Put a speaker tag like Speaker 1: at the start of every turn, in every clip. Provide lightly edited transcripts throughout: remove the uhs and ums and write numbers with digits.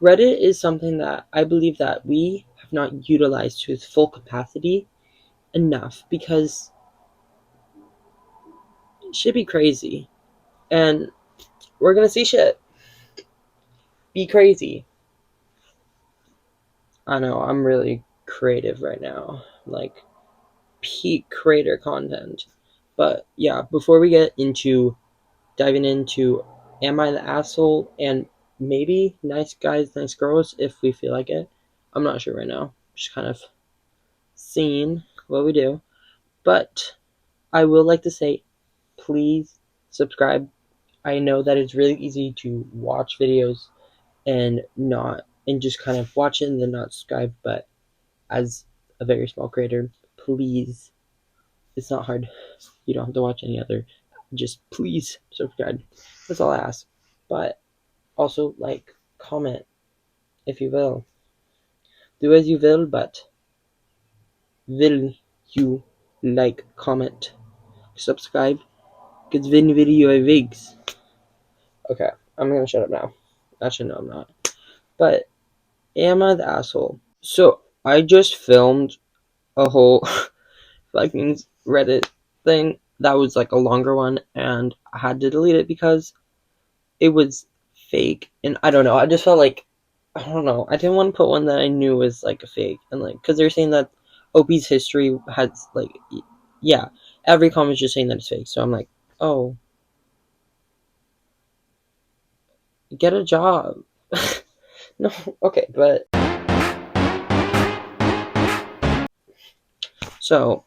Speaker 1: Reddit is something that I believe that we have not utilized to its full capacity enough, because shit be crazy. And we're gonna see shit be crazy. I know, I'm really creative right now. Like, peak creator content. But yeah, before we get into diving into Am I the Asshole and maybe Nice Guys, Nice Girls if we feel like it. I'm not sure right now. Just kind of seeing what we do. But I will like to say, please subscribe. I know that it's really easy to watch videos and just kind of watch it and then not subscribe, but as a very small creator, please, it's not hard. You don't have to watch any other. Just please subscribe. That's all I ask. But also, like, comment if you will. Do as you will, but will you like, comment, subscribe? Because when video I wigs. Okay, I'm gonna shut up now. Actually, no, I'm not. But am I the asshole? So I just filmed a whole fucking Reddit thing that was like a longer one, and I had to delete it because it was fake. And I don't know, I just felt like, I don't know, I didn't want to put one that I knew was like a fake, and like, because they're saying that OP's history has like, yeah, every comment's just saying that it's fake. So I'm like, oh, get a job. No, okay, but so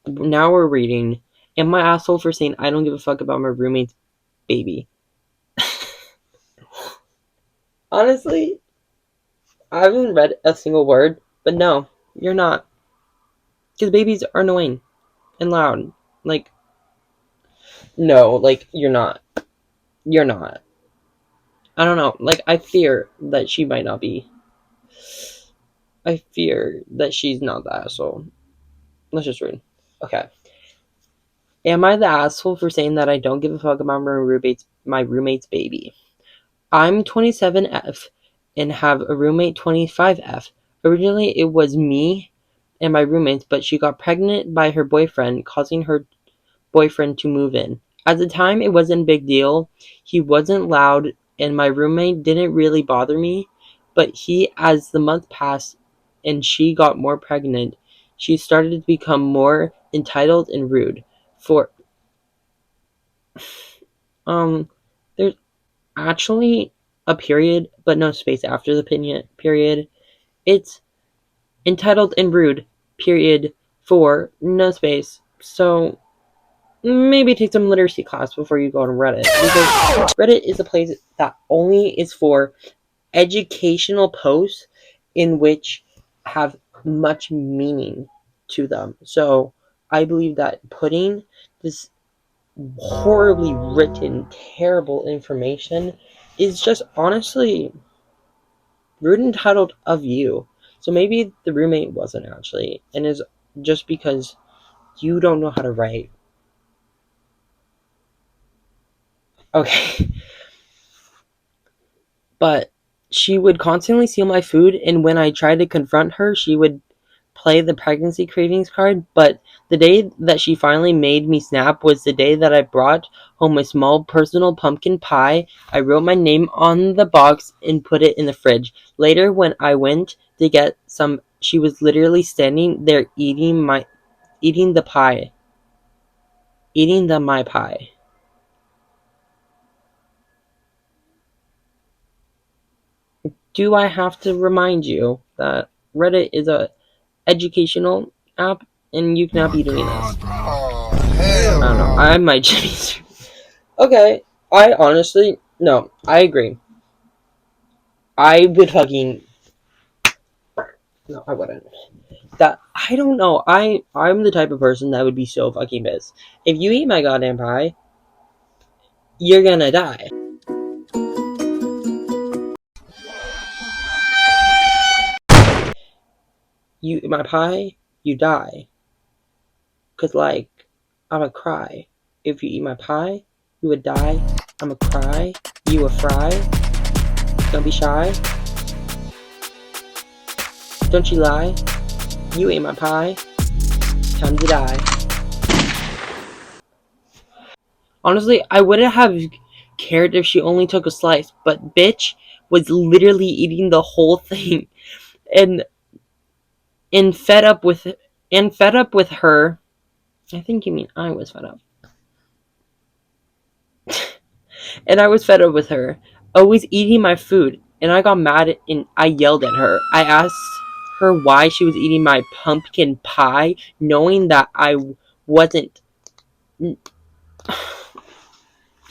Speaker 1: now we're reading, am I asshole for saying I don't give a fuck about my roommate's baby? Honestly, I haven't read a single word, but no, you're not. Because babies are annoying and loud. Like, no, like, you're not. You're not. I don't know. Like, I fear that she might not be. I fear that she's not the asshole. Let's just read. Okay. Am I the asshole for saying that I don't give a fuck about my roommate's baby? I'm 27F and have a roommate 25F. Originally, it was me and my roommates, but she got pregnant by her boyfriend, causing her boyfriend to move in. At the time, it wasn't a big deal. He wasn't loud, and my roommate didn't really bother me. But as the month passed and she got more pregnant, she started to become more entitled and rude. There's actually a period, but no space after the period. It's entitled and rude, period, for no space. So maybe take some literacy class before you go on Reddit, because Reddit is a place that only is for educational posts in which have much meaning to them. So I believe that putting this horribly written, terrible information is just honestly rude and entitled of you. So maybe the roommate wasn't actually, and is just because you don't know how to write. Okay. But she would constantly steal my food, and when I tried to confront her, she would play the pregnancy cravings card. But the day that she finally made me snap was the day that I brought home a small personal pumpkin pie. I wrote my name on the box and put it in the fridge. Later, when I went to get some, she was literally standing there eating my pie. My pie. Do I have to remind you that Reddit is a educational app and you cannot be doing this? I don't know. I might just be. Okay. I honestly, no, I agree. I would fucking. No, I wouldn't. I don't know. I'm the type of person that would be so fucking pissed. If you eat my goddamn pie, you're gonna die. You eat my pie, you die. Cause like, I'ma cry. If you eat my pie, you would die. I'ma cry. You a fry. Don't be shy. Don't you lie. You ate my pie. Time to die. Honestly, I wouldn't have cared if she only took a slice, but bitch was literally eating the whole thing. And and fed up with her. I think you mean I was fed up. And I was fed up with her, always eating my food, and I got mad and I yelled at her. I asked her why she was eating my pumpkin pie, knowing that I wasn't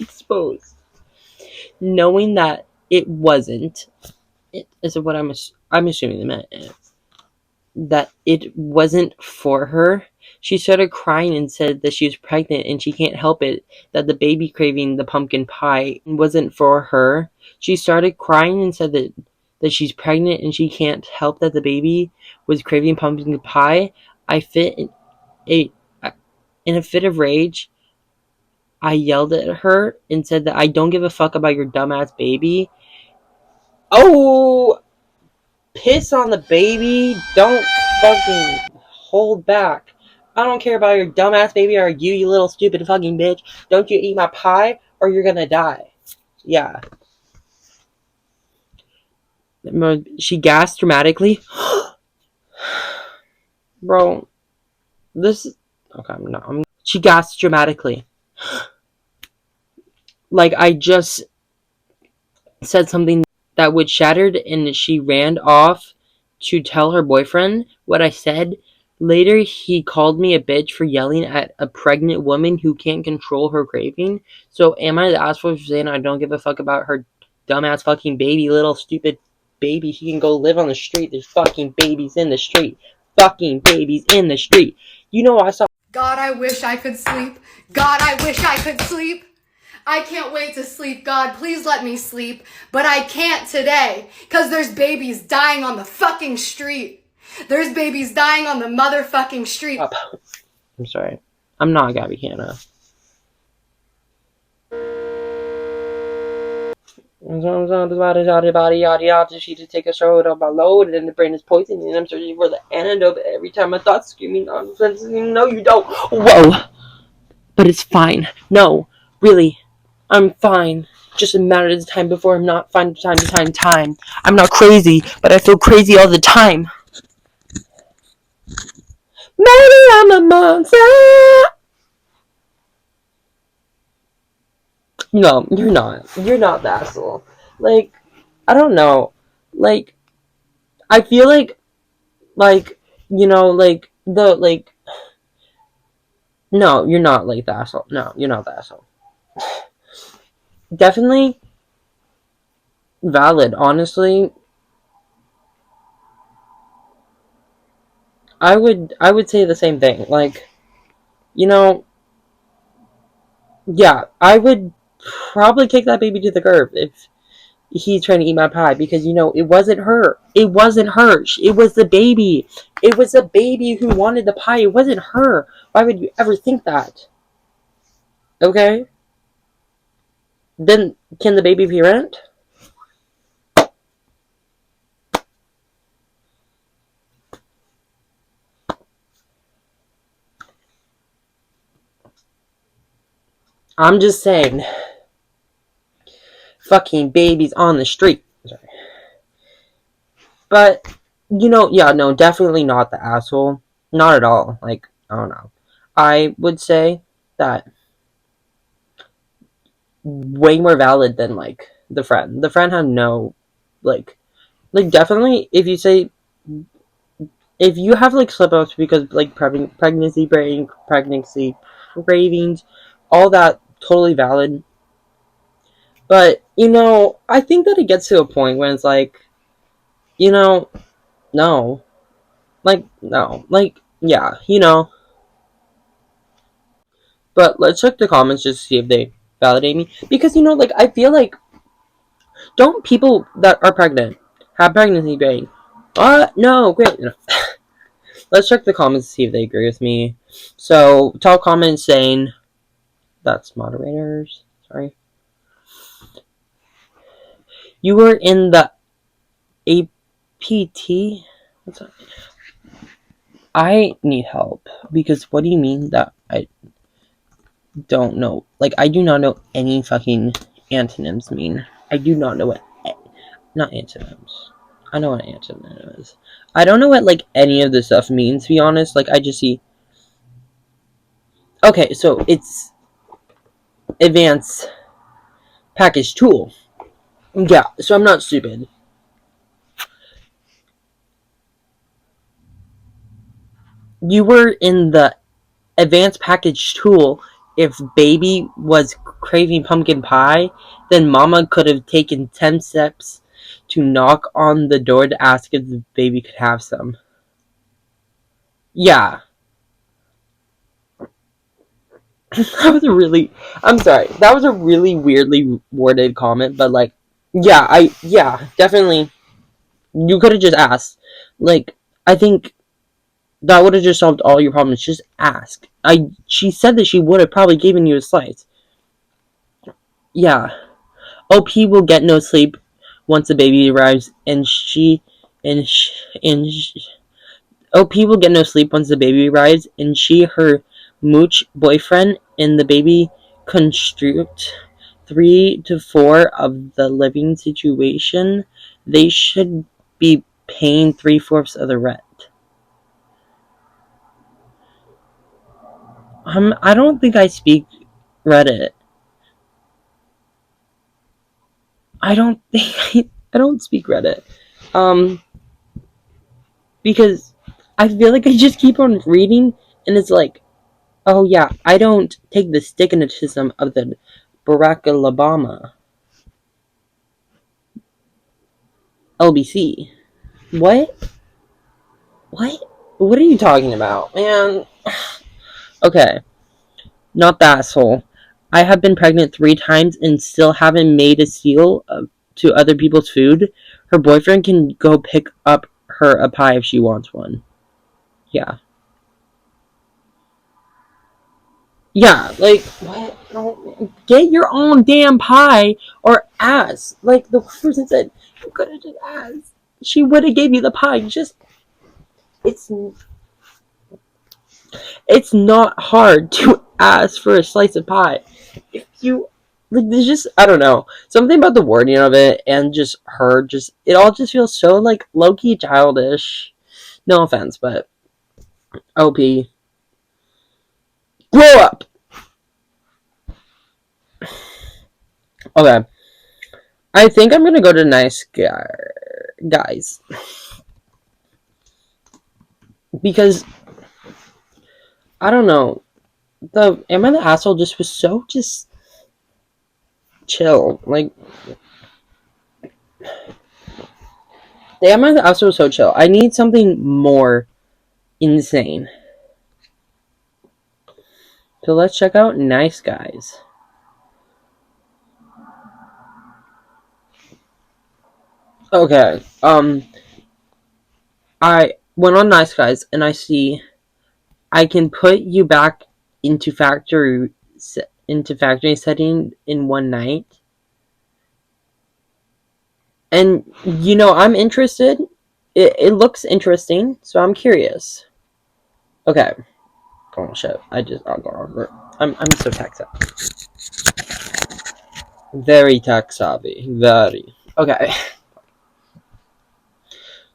Speaker 1: exposed. Knowing that it wasn't. Is what I'm assuming they meant. That it wasn't for her. She started crying and said that she was pregnant and she can't help it, that the baby craving the pumpkin pie wasn't for her. She started crying and said that she's pregnant and she can't help that the baby was craving pumpkin pie. I fit a in a fit of rage. I yelled at her and said that I don't give a fuck about your dumbass baby. Oh, piss on the baby. Don't fucking hold back. I don't care about your dumbass baby or you little stupid fucking bitch. Don't you eat my pie or you're gonna die. Yeah. She gasped dramatically. Bro, this is... Okay, she gasped dramatically. Like I just said something that would shattered, and she ran off to tell her boyfriend what I said. Later, he called me a bitch for yelling at a pregnant woman who can't control her craving. So, am I the asshole for saying I don't give a fuck about her dumbass fucking baby, little stupid baby? She can go live on the street. There's fucking babies in the street. Fucking babies in the street. You know, I saw.
Speaker 2: God, I wish I could sleep. God, I wish I could sleep. I can't wait to sleep. God, please let me sleep. But I can't today, because there's babies dying on the fucking street. There's babies dying on the motherfucking street.
Speaker 1: I'm sorry. I'm not Gabby Hanna. She to take a shot of my load, and the brain is poisoned, and I'm searching for the antidote. Every time my thoughts screaming nonsense. No, you don't. Whoa. But it's fine. No, really, I'm fine. Just a matter of time before I'm not fine from time to time. I'm not crazy, but I feel crazy all the time. Maybe I'm a monster. No, you're not. You're not the asshole. Like, I don't know. Like, I feel like, you know, like, no, you're not like the asshole. No, you're not the asshole. Definitely valid, honestly. I would say the same thing. Like, you know, yeah, I would probably kick that baby to the curb if he's trying to eat my pie, because you know it wasn't her. It wasn't her. It was the baby. It was the baby who wanted the pie. It wasn't her. Why would you ever think that? Okay? Then can the baby parent? I'm just saying. Fucking babies on the street. Sorry. But, you know, yeah, no, definitely not the asshole. Not at all. Like, I don't know. I would say that way more valid than, like, the friend. The friend had no, like, definitely, if you say, if you have, like, slip-ups because, like, pregnancy brain, pregnancy cravings, all that, totally valid. But, you know, I think that it gets to a point when it's like, you know, no. Like, no. Like, yeah, you know. But let's check the comments just to see if they validate me. Because, you know, like, I feel like, don't people that are pregnant have pregnancy brain? No, great. No. Let's check the comments to see if they agree with me. So, top comment saying, that's moderators, sorry. You were in the APT? I need help because what do you mean that I don't know? Like, I do not know any fucking antonyms mean. I do not know what. Not antonyms. I know what an antonym is. I don't know what, like, any of this stuff means, to be honest. Like, I just see. Okay, so it's advanced package tool. Yeah, so I'm not stupid. You were in the advanced package tool. If baby was craving pumpkin pie, then mama could have taken 10 steps to knock on the door to ask if the baby could have some. Yeah. That was a really, I'm sorry, that was a really weirdly worded comment, but like, yeah, definitely, you could have just asked. Like, I think that would have just solved all your problems. Just ask. She said that she would have probably given you a slice. Yeah. OP will get no sleep once the baby arrives, and sh, and sh, OP will get no sleep once the baby arrives, and her mooch boyfriend, and the baby construct 3 to 4 of the living situation. They should be paying 3/4 of the rent. I don't think I speak Reddit. I don't think I don't speak Reddit. Um, because I feel like I just keep on reading, and it's like, oh yeah, I don't take the stigmatism of the Barack Obama LBC. What? What? What are you talking about, man? Okay, not the asshole. I have been pregnant 3 times and still haven't made a steal to other people's food. Her boyfriend can go pick up her a pie if she wants one. Yeah. Yeah, like, what? No, get your own damn pie or ask. Like the person said, you could have just asked. She would have gave you the pie. Just it's it's not hard to ask for a slice of pie. If you like, there's just I don't know something about the wording of it and just her. Just it all just feels so like low key childish. No offense, but OP, grow up. Okay, I think I'm gonna go to nice guys because I don't know. The Am I the Asshole just was so just chill. Like the Am I the Asshole was so chill. I need something more insane. So let's check out Nice Guys. Okay. I went on Nice Guys and I see I can put you back into factory setting in one night. And I'm interested. It looks interesting, so I'm curious. Okay. Oh shit! I'm so tech savvy. Very tech savvy. Very. Okay.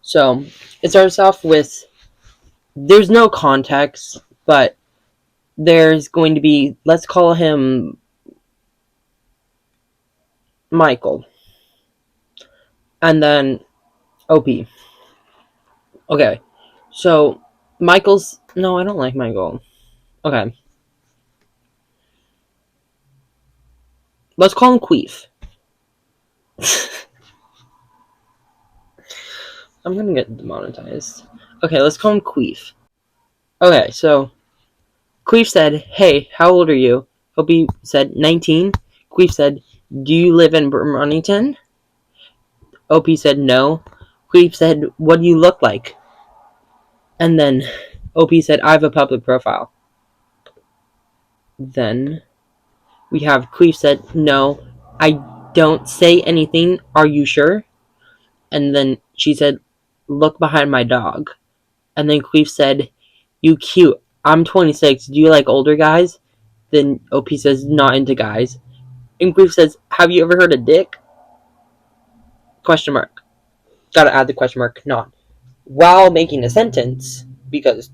Speaker 1: So it starts off with there's no context, but there's going to be, let's call him Michael, and then OP. Okay. So Michael's no, I don't like Michael. Okay. Let's call him Queef. I'm gonna get demonetized. Okay, let's call him Queef. Okay, so Queef said, "Hey, how old are you?" Opie said, 19. Queef said, "Do you live in Burlington?" Opie said, "No." Queef said, "What do you look like?" And then Opie said, "I have a public profile." Then we have Queef said, "No, I don't say anything. Are you sure?" And then she said, look behind my dog. And then Queef said, you cute. I'm 26. Do you like older guys? Then OP says, not into guys. And Queef says, have you ever heard of dick? Question mark. Gotta add the question mark, not. While making a sentence, because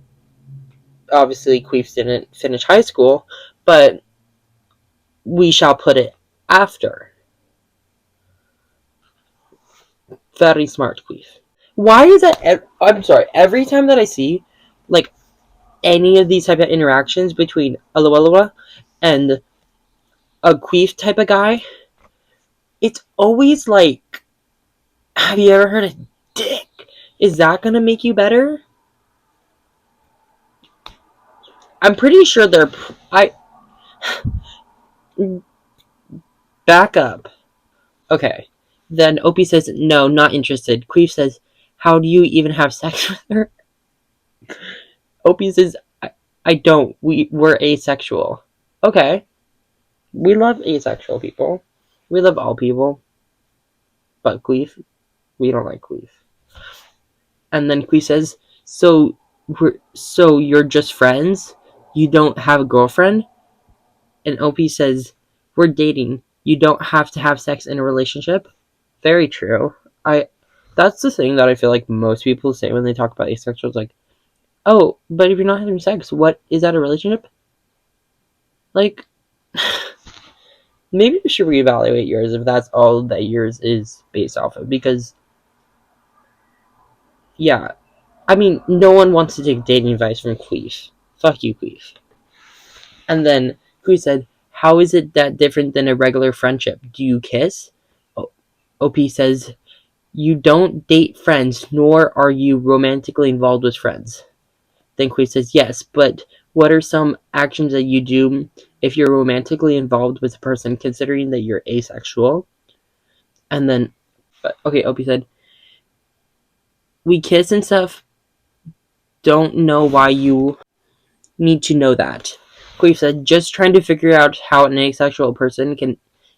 Speaker 1: obviously Queef didn't finish high school, but we shall put it after. Very smart, Queef. Why is that? I'm sorry. Every time that I see, like, any of these type of interactions between Aloha and a Queef type of guy, it's always like, have you ever heard of dick? Is that gonna make you better? I'm pretty sure they're. I back up. Okay. Then Opie says, no, not interested. Queef says, how do you even have sex with her? Opie says, I don't. We're asexual. Okay. We love asexual people. We love all people. But Queef, we don't like Queef. And then Queef says, so you're just friends? You don't have a girlfriend? And Opie says, we're dating. You don't have to have sex in a relationship? Very true. I That's the thing that I feel like most people say when they talk about asexuals, like, oh, but if you're not having sex, what is that, a relationship? Like, maybe you should reevaluate yours if that's all that yours is based off of, because yeah, I mean, no one wants to take dating advice from Queef. Fuck you, Queef. And then Queef said, how is it that different than a regular friendship? Do you kiss? OP says, you don't date friends, nor are you romantically involved with friends. Then Queef says, yes, but what are some actions that you do if you're romantically involved with a person, considering that you're asexual? And then, okay, Opie said, we kiss and stuff. Don't know why you need to know that. Queef said, just trying to figure out how an asexual person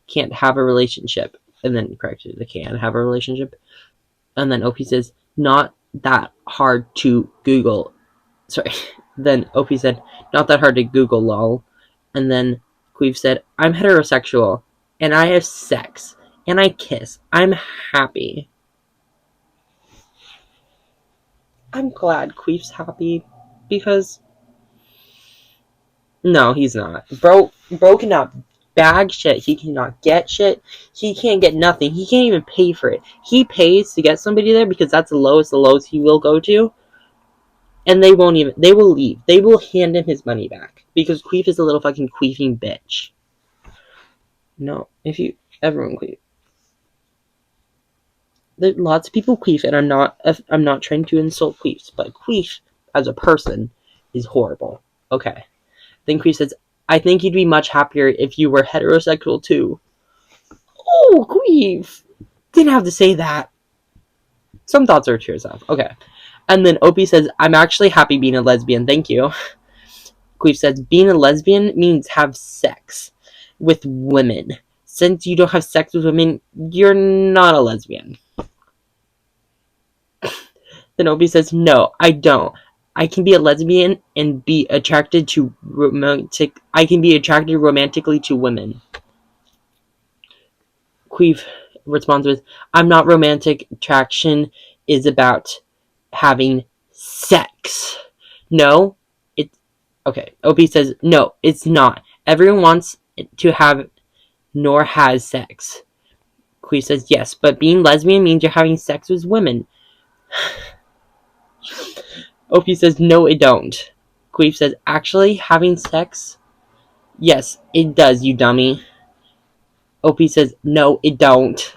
Speaker 1: can't have a relationship. And then corrected, they can have a relationship. And then Opie says, not that hard to Google. Sorry. Then Opie said, not that hard to Google, lol. And then Queef said, I'm heterosexual, and I have sex, and I kiss. I'm happy. I'm glad Queef's happy, because no, he's not. Bro cannot bag shit. He cannot get shit. He can't get nothing. He can't even pay for it. He pays to get somebody there because that's the lowest he will go to. And they will leave. They will hand him his money back. Because Queef is a little fucking queefing bitch. No, everyone queef. Lots of people queef, and I'm not trying to insult queefs, but queef as a person is horrible. Okay. Then Queef says, I think you'd be much happier if you were heterosexual too. Oh, Queef! Didn't have to say that. Some thoughts are to yourself. Okay. And then Opie says, I'm actually happy being a lesbian, thank you. Queef says, being a lesbian means have sex with women. Since you don't have sex with women, you're not a lesbian. Then Opie says, no, I don't. I can be a lesbian and be attracted to romantically to women. Queef responds with, I'm not romantic. Attraction is about having sex. No, it's okay. OP says, no, it's not. Everyone wants to have nor has sex. Queef says, yes, but being lesbian means you're having sex with women. OP says, no, it don't. Queef says, actually, having sex? Yes, it does, you dummy. OP says, no, it don't.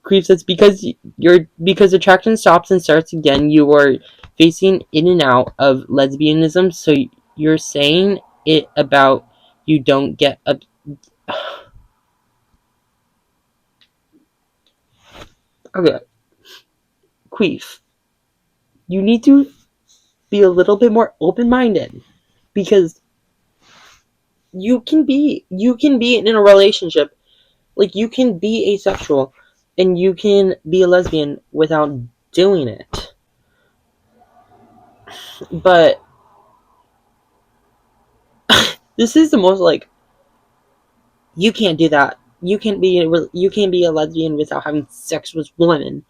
Speaker 1: Queef says, because attraction stops and starts again, you are facing in and out of lesbianism, so you're saying it about you don't get a okay. Queef, you need to be a little bit more open-minded, because you can be in a relationship, like, you can be asexual and you can be a lesbian without doing it. But this is the most like, you can't do that. You can't be a lesbian without having sex with women.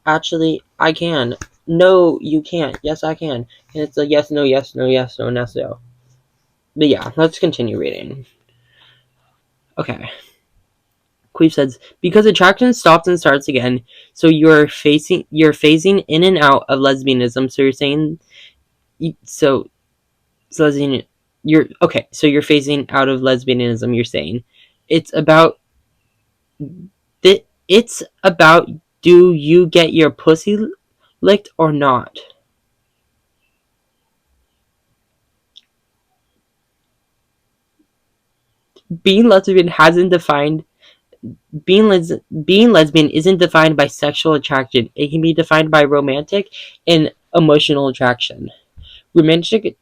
Speaker 1: Actually, I can. No, you can't. Yes, I can. And it's a yes, no, yes, no, yes, no, yes, no. But yeah, let's continue reading. Okay. Queef says, because attraction stops and starts again, so you're phasing in and out of lesbianism. So you're saying, so lesbian, you're okay. So you're phasing out of lesbianism. You're saying it's about it's about, do you get your pussy licked or not? Being lesbian hasn't defined being being lesbian isn't defined by sexual attraction. It can be defined by romantic and emotional attraction. Romantic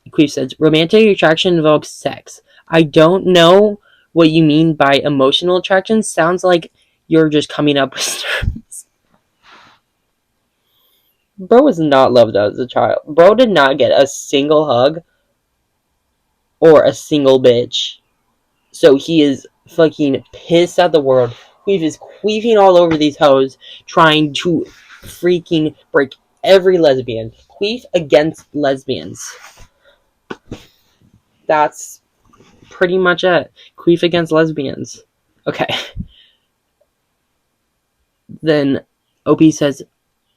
Speaker 1: Queef says romantic attraction involves sex. I don't know what you mean by emotional attraction. Sounds like you're just coming up with terms. Bro was not loved as a child. Bro did not get a single hug or a single bitch. So he is fucking pissed at the world. Queef is queefing all over these hoes, trying to freaking break every lesbian. Queef against lesbians. That's pretty much it. Queef against lesbians. Okay. Then OP says,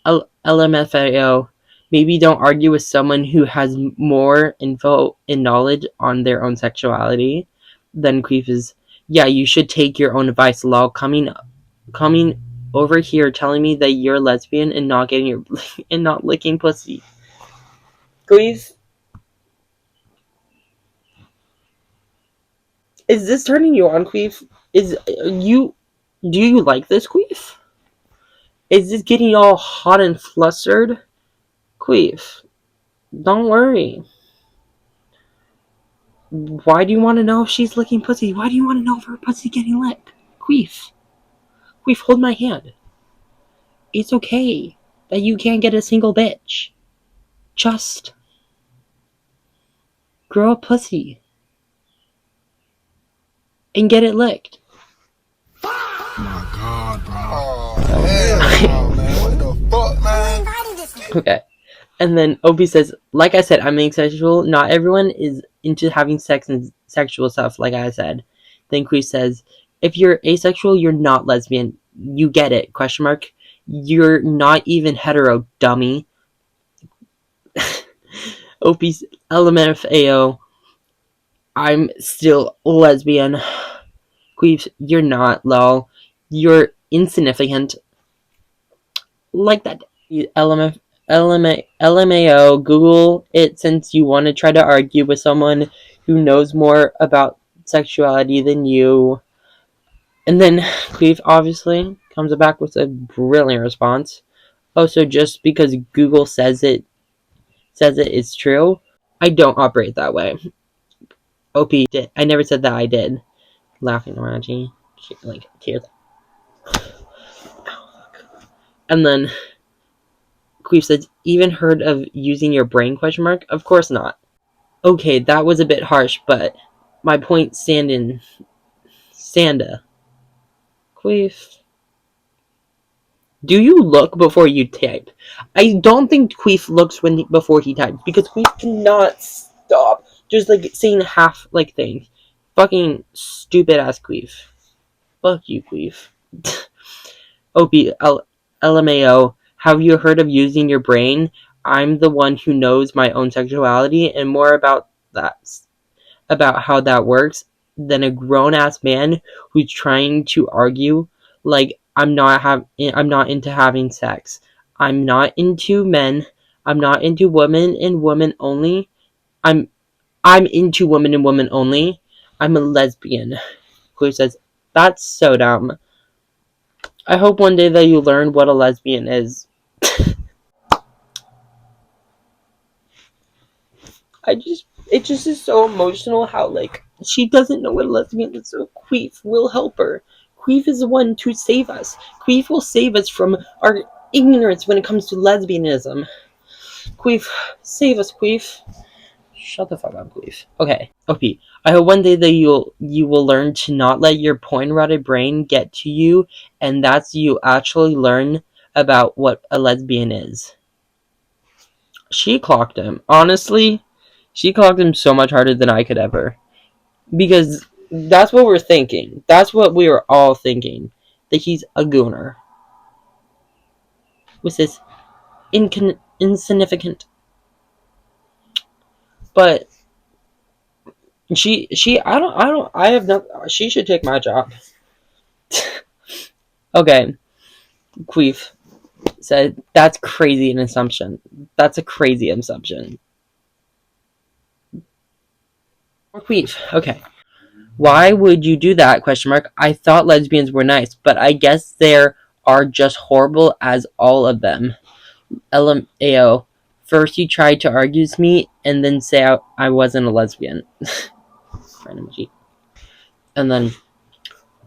Speaker 1: LMFAO, maybe don't argue with someone who has more info and knowledge on their own sexuality. Then Queef is, yeah, you should take your own advice, lol. Coming over here telling me that you're lesbian and not getting your and not licking pussy. Queef, is this turning you on, Queef? Is you do you like this, Queef? Is this getting you all hot and flustered? Queef, don't worry. Why do you want to know if she's licking pussy? Why do you want to know if her pussy getting licked? Queef. Queef, hold my hand. It's okay that you can't get a single bitch. Just grow a pussy and get it licked.
Speaker 3: Oh my god, bro. Oh, hell no, man. What the fuck, man?
Speaker 1: Okay. And then Opie says, like I said, I'm asexual. Not everyone is into having sex and sexual stuff, like I said. Then Queef says, if you're asexual, you're not lesbian. You get it, question mark. You're not even hetero, dummy. Opie's LMFAO, I'm still lesbian. Queef, you're not, lol. You're insignificant. Like that. LMAO, Google it since you want to try to argue with someone who knows more about sexuality than you. And then Cleve obviously comes back with a brilliant response. Oh, so just because Google says it is true, I don't operate that way. OP did. I never said that I did. Laughing emoji. Like tears. And then Queef said, even heard of using your brain, question mark? Of course not. Okay, that was a bit harsh, but my point standing. Sanda. Queef. Do you look before you type? I don't think Queef looks before he types, because Queef cannot stop just like saying half like things. Fucking stupid ass Queef. Fuck you, Queef. LMAO, have you heard of using your brain? I'm the one who knows my own sexuality and more about how that works than a grown ass man who's trying to argue like I'm not into having sex. I'm not into men. I'm not into women and women only. I'm I'm into women and women only. I'm a lesbian. Who says that's so dumb. I hope one day that you learn what a lesbian is. It just is so emotional how like she doesn't know what a lesbian is, so Queef will help her. Queef is the one to save us. Queef will save us from our ignorance when it comes to lesbianism. Queef, save us, Queef. Shut the fuck up, Queef. Okay, OP. I hope one day that you will learn to not let your point-rotted brain get to you, and that's you actually learn about what a lesbian is. She clocked him. Honestly, she clocked him so much harder than I could ever. Because that's what we're thinking. That's what we were all thinking. That he's a gooner. With this insignificant. But I have no, she should take my job. Okay, Queef said, that's crazy an assumption. That's a crazy assumption. Queef, okay. Why would you do that? Question mark. I thought lesbians were nice, but I guess there are just horrible as all of them. LMAO. First you tried to argue with me, and then say I wasn't a lesbian. And then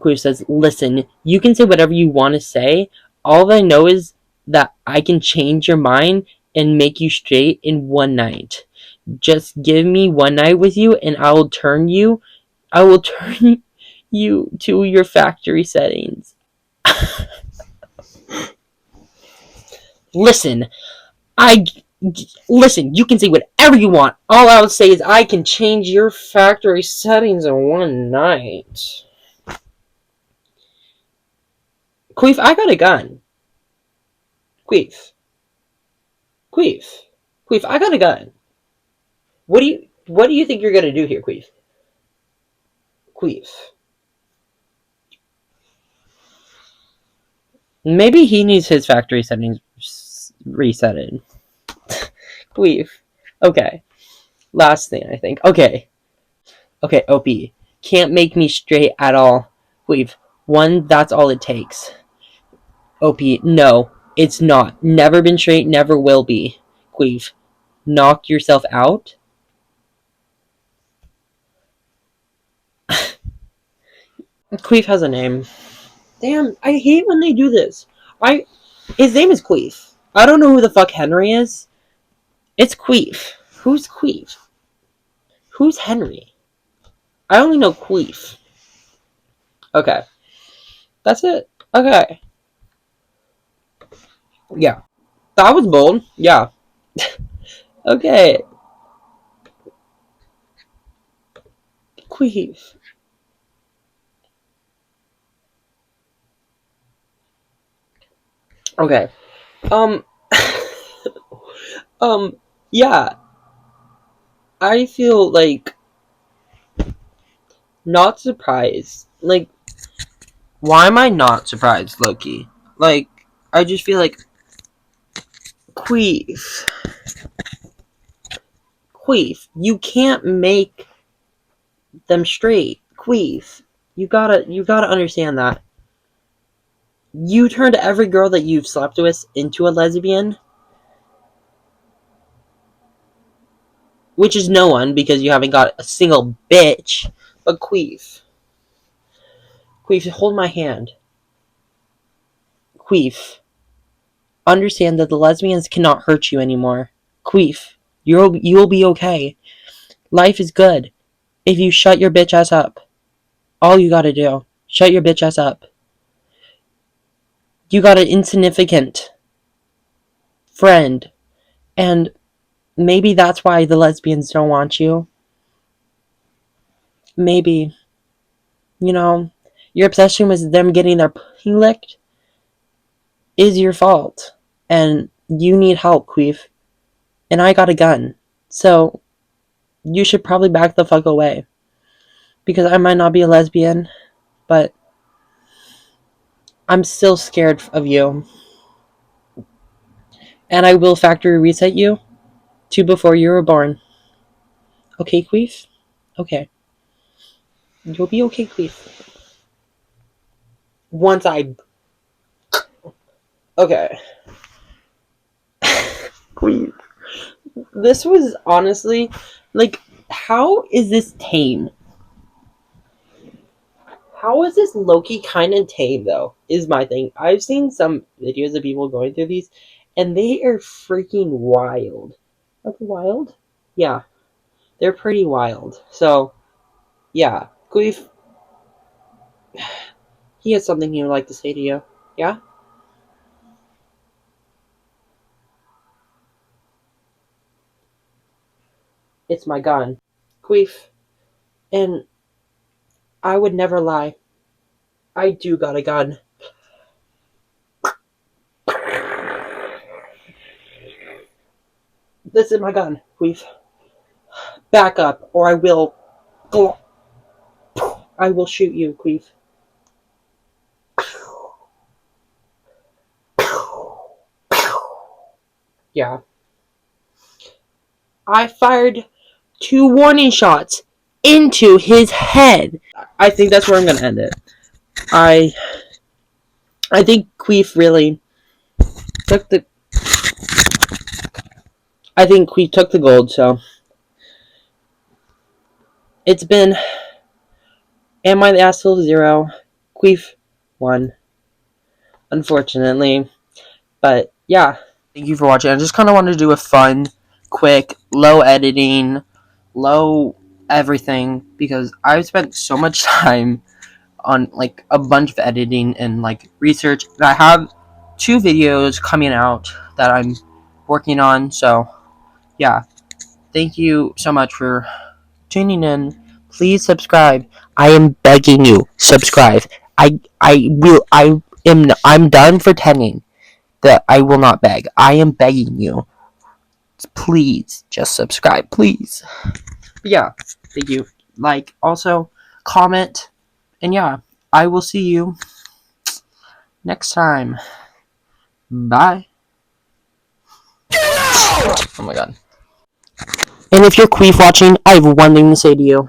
Speaker 1: Queef says, listen, you can say whatever you want to say. All I know is that I can change your mind and make you straight in one night. Just give me one night with you, and I will turn you to your factory settings. Listen, listen, you can say whatever you want. All I'll say is I can change your factory settings in one night. Queef, I got a gun. Queef. Queef. Queef, I got a gun. What do you think you're gonna do here, Queef? Queef. Maybe he needs his factory settings resetted. Queef. Okay. Last thing, I think. Okay, OP. Can't make me straight at all. Queef. One, that's all it takes. OP. No, it's not. Never been straight, never will be. Queef. Knock yourself out? Queef has a name. Damn, I hate when they do this. His name is Queef. I don't know who the fuck Henry is. It's Queef. Who's Queef? Who's Henry? I only know Queef. Okay. That's it. Okay. Yeah. That was bold. Yeah. Okay. Queef. Okay. Um. Yeah. I feel like not surprised. Like, why am I not surprised, Loki? Like, I just feel like Queef. Queef, you can't make them straight. Queef. You gotta understand that. You turned every girl that you've slept with into a lesbian. Which is no one, because you haven't got a single bitch. But Queef. Queef, hold my hand. Queef. Understand that the lesbians cannot hurt you anymore. Queef. You'll be okay. Life is good. If you shut your bitch ass up. All you gotta do. Shut your bitch ass up. You got an insignificant friend. And maybe that's why the lesbians don't want you. Maybe. You know, your obsession with them getting their pussy licked is your fault. And you need help, Queef. And I got a gun. So, you should probably back the fuck away. Because I might not be a lesbian, but I'm still scared of you. And I will factory reset you to before you were born. Okay, Queef? Okay. You'll be okay, Queef. Once I... Okay. Queef. This was honestly... Like, how is this tame? how is this Loki kind of tame though? Is my thing. I've seen some videos of people going through these, and they are freaking wild. That's wild? Yeah, they're pretty wild. So, yeah, Queef, he has something he would like to say to you. Yeah? It's my gun. Queef, and I would never lie. I do got a gun. This is my gun, Queef. Back up, or I will. I will shoot you, Queef. Yeah. I fired 2 warning shots into his head. I think that's where I'm gonna end it. I think Queef really took the. I think Queef took the gold. So it's been Am I the Asshole 0? Queef 1. Unfortunately, but yeah. Thank you for watching. I just kind of wanted to do a fun, quick, low editing, low everything because I've spent so much time on like a bunch of editing and like research. And I have 2 videos coming out that I'm working on. So yeah, thank you so much for tuning in. Please subscribe. I am begging you, subscribe. I'm done pretending that I will not beg. I am begging you. Please just subscribe, please. But yeah, thank you. Like, also comment, and yeah, I will see you next time. Bye. Oh my god. And if you're Queef watching, I have one thing to say to you.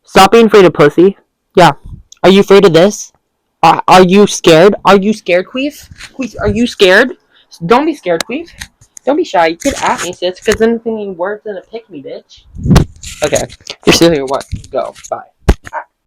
Speaker 1: Stop being afraid of pussy. Yeah. Are you afraid of this? Are you scared? Are you scared, Queef? Queef, are you scared? Don't be scared, Queef. Don't be shy. You can at me, sis, because anything worse than a pick me, bitch. Okay. You're still here. What? Go. Bye.